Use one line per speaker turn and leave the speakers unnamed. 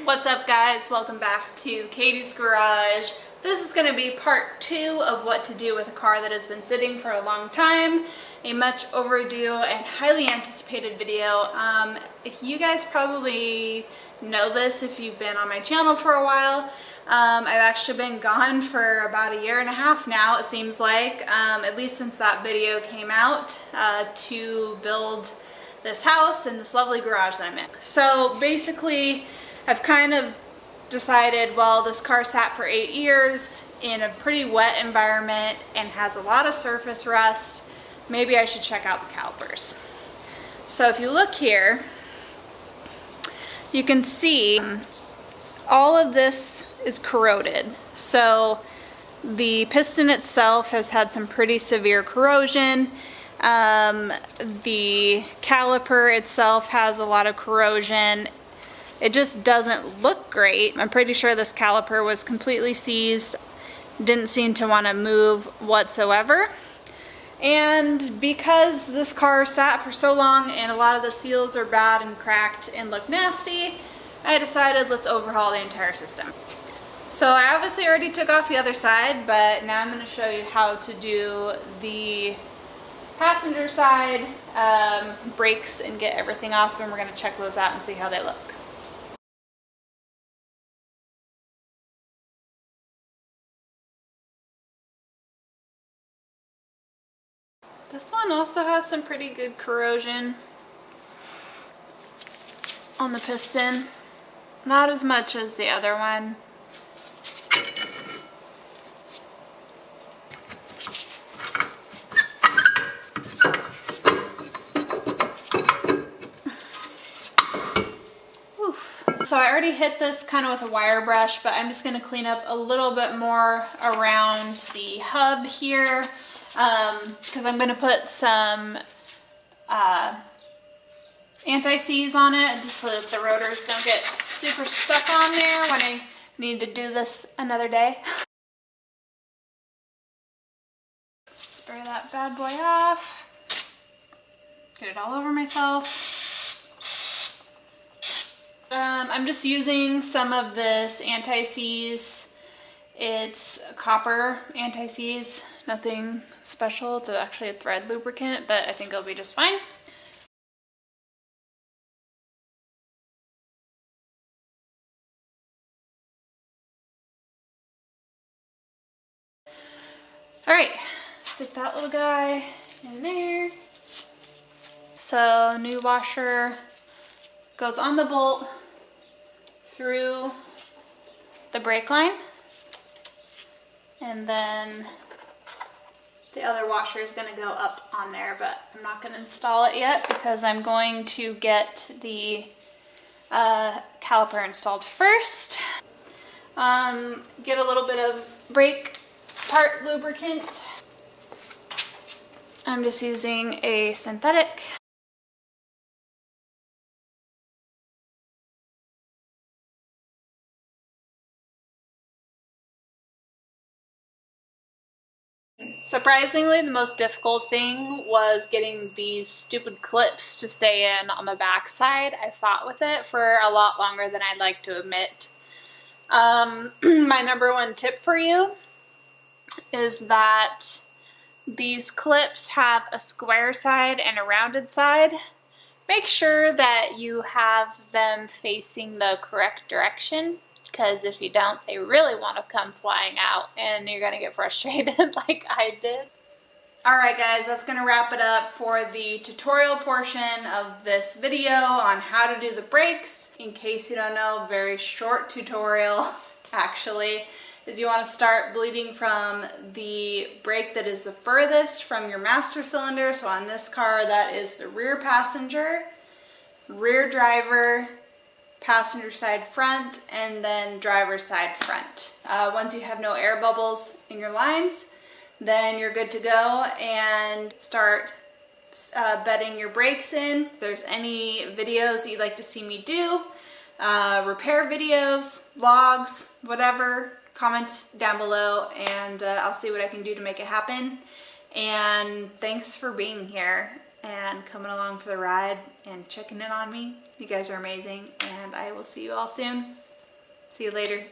What's up guys? Welcome back to Katie's Garage. This is going to be part 2 of what to do with a car that has been sitting for a long time. A much overdue and highly anticipated video. You guys probably know this if you've been on my channel for a while. I've actually been gone for about 1.5 years now, it seems like, at least since that video came out, to build this house and this lovely garage that I'm in. So basically, I've kind of decided, well, this car sat for 8 years in a pretty wet environment and has a lot of surface rust. Maybe I should check out the calipers. So if you look here, you can see all of this is corroded. So the piston itself has had some pretty severe corrosion. The caliper itself has a lot of corrosion. It just doesn't look great. I'm pretty sure this caliper was completely seized, didn't seem to want to move whatsoever. And because this car sat for so long and a lot of the seals are bad and cracked and look nasty, I decided let's overhaul the entire system. So I obviously already took off the other side, but now I'm going to show you how to do the passenger side brakes and get everything off, and we're going to check those out and see how they look. This one also has some pretty good corrosion on the piston. Not as much as the other one. Oof. So I already hit this kind of with a wire brush, but I'm just going to clean up a little bit more around the hub here. Because I'm going to put some anti-seize on it just so that the rotors don't get super stuck on there when I need to do this another day. Spray that bad boy off. Get it all over myself. I'm just using some of this anti-seize. It's copper anti-seize, nothing special. It's actually a thread lubricant, but I think it'll be just fine. All right, stick that little guy in there. So new washer goes on the bolt through the brake line. And then the other washer is going to go up on there, but I'm not going to install it yet because I'm going to get the caliper installed first. Get a little bit of brake part lubricant. I'm just using a synthetic. Surprisingly, the most difficult thing was getting these stupid clips to stay in on the back side. I fought with it for a lot longer than I'd like to admit. My number one tip for you is that these clips have a square side and a rounded side. Make sure that you have them facing the correct direction, because if you don't, they really want to come flying out and you're going to get frustrated like I did. Alright guys, that's going to wrap it up for the tutorial portion of this video on how to do the brakes. In case you don't know, very short tutorial actually, is you want to start bleeding from the brake that is the furthest from your master cylinder. So on this car, that is the rear passenger, rear driver, passenger side front, and then driver side front. Once you have no air bubbles in your lines, then you're good to go and start bedding your brakes in. If there's any videos that you'd like to see me do, repair videos, vlogs, whatever, comment down below and I'll see what I can do to make it happen. And thanks for being here and coming along for the ride and checking in on me. You guys are amazing, and I will see you all soon. See you later.